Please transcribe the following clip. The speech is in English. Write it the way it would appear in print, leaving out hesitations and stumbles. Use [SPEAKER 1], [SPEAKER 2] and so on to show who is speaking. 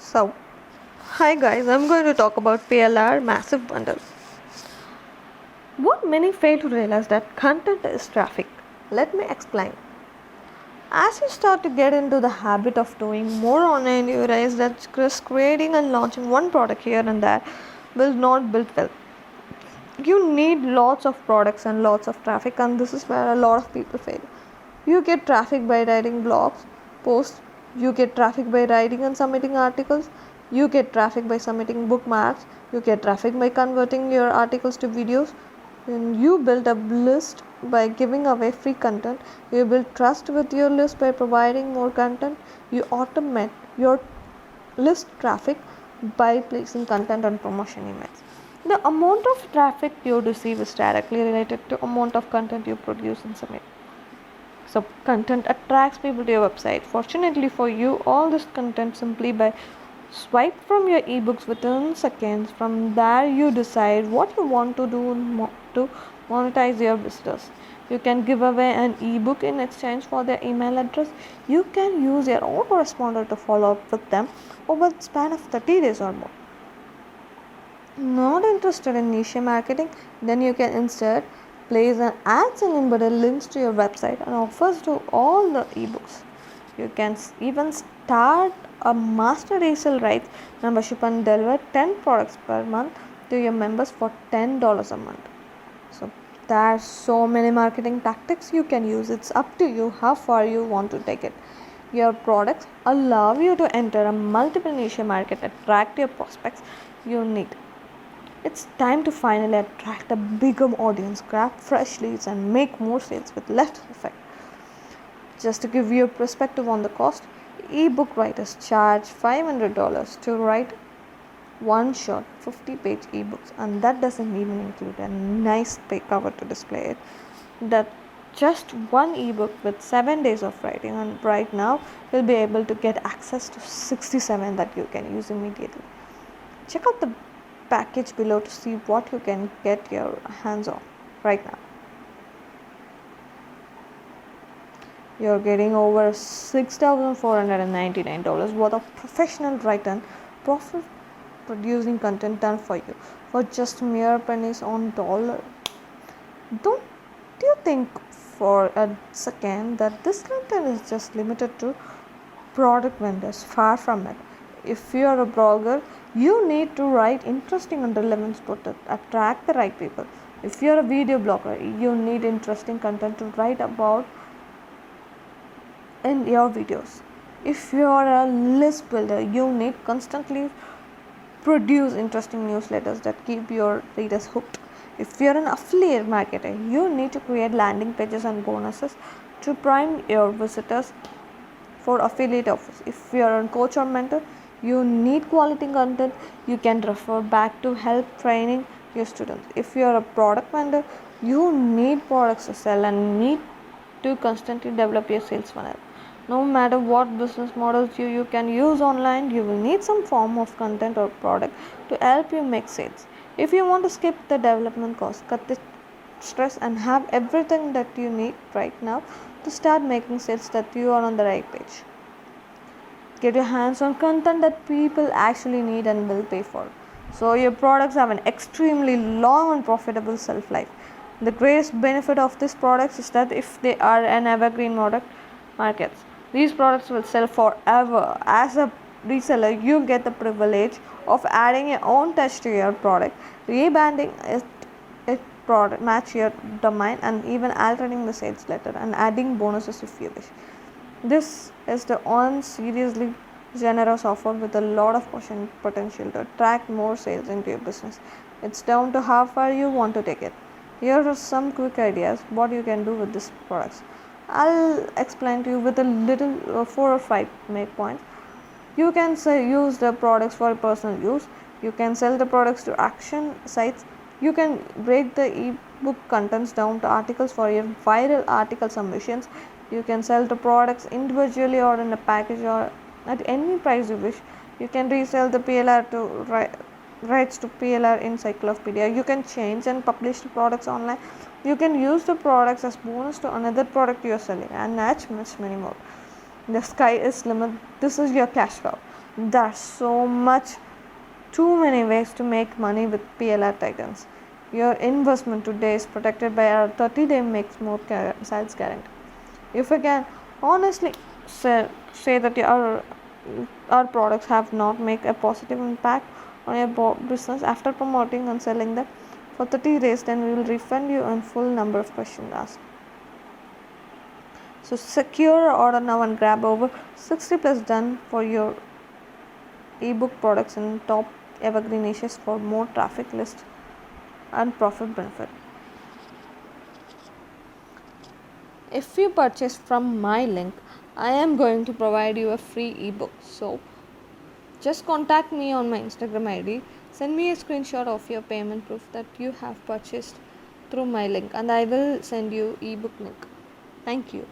[SPEAKER 1] So, hi guys, I'm going to talk about PLR massive bundle. What many fail to realize that content is traffic. Let me explain. As you start to get into the habit of doing more online, you realize that just creating and launching one product here and there will not build well. You need lots of products and lots of traffic, and this is where a lot of people fail. You get traffic by writing blogs, posts, you get traffic by writing and submitting articles, you get traffic by submitting bookmarks, you get traffic by converting your articles to videos, and you build a list by giving away free content, you build trust with your list by providing more content, you automate your list traffic by placing content and promotion emails. The amount of traffic you receive is directly related to amount of content you produce and submit. So content attracts people to your website. Fortunately for you, all this content simply by swipe from your ebooks within seconds. From there you decide what you want to do to monetize your visitors. You can give away an ebook in exchange for their email address. You can use your own correspondent to follow up with them over the span of 30 days or more. Not interested in niche marketing? Then you can instead place an ads and embedded links to your website and offers to all the ebooks. You can even start a master resale rights membership and deliver 10 products per month to your members for $10 a month. So there are so many marketing tactics you can use. It's up to you how far you want to take it. Your products allow you to enter a multiple niche market, attract your prospects you need. It's time to finally attract a bigger audience, grab fresh leads, and make more sales with less effect. Just to give you a perspective on the cost, ebook writers charge $500 to write one shot 50-page ebooks, and that doesn't even include a nice cover to display it. That just one ebook with 7 days of writing, and right now you'll be able to get access to 67 that you can use immediately. Check out the package below to see what you can get your hands on right now. You're getting over $6,499 worth of professional written, profit producing content done for you for just mere pennies on dollar. Don't you think for a second that this content is just limited to product vendors? Far from it. If you are a blogger, you need to write interesting and relevant to attract the right people. If you are a video blogger, you need interesting content to write about in your videos. If you are a list builder, you need constantly produce interesting newsletters that keep your readers hooked. If you are an affiliate marketer, you need to create landing pages and bonuses to prime your visitors for affiliate offers. If you are a coach or mentor, you need quality content you can refer back to help training your students. If you are a product vendor, you need products to sell and need to constantly develop your sales funnel. No matter what business models you can use online, you will need some form of content or product to help you make sales. If you want to skip the development cost, cut the stress, and have everything that you need right now to start making sales, that you are on the right page. Get your hands on content that people actually need and will pay for. So your products have an extremely long and profitable shelf life. The greatest benefit of these products is that if they are an evergreen markets, these products will sell forever. As a reseller, you get the privilege of adding your own touch to your product, rebranding it product match your domain, and even altering the sales letter and adding bonuses if you wish. This is the one seriously generous offer with a lot of potential to attract more sales into your business. It's down to how far you want to take it. Here are some quick ideas what you can do with these products. I'll explain to you with a little 4 or 5 main points. You can use the products for personal use. You can sell the products to action sites. You can break the ebook contents down to articles for your viral article submissions. You can sell the products individually or in a package or at any price you wish. You can resell the PLR to rights to PLR encyclopedia. You can change and publish the products online. You can use the products as bonus to another product you are selling, and much many more. The sky is limit. This is your cash cow. There's so much, too many ways to make money with PLR Titans. Your investment today is protected by our 30-day makes more sales guarantee. If I can honestly say that our products have not make a positive impact on your business after promoting and selling them for 30 days, then we will refund you in full number of questions asked. So secure your order now and grab over 60 plus done for your ebook products in top evergreen niches for more traffic list and profit benefit. If you purchase from my link, I am going to provide you a free ebook. So just contact me on my Instagram ID. Send me a screenshot of your payment proof that you have purchased through my link, and I will send you ebook link. Thank you.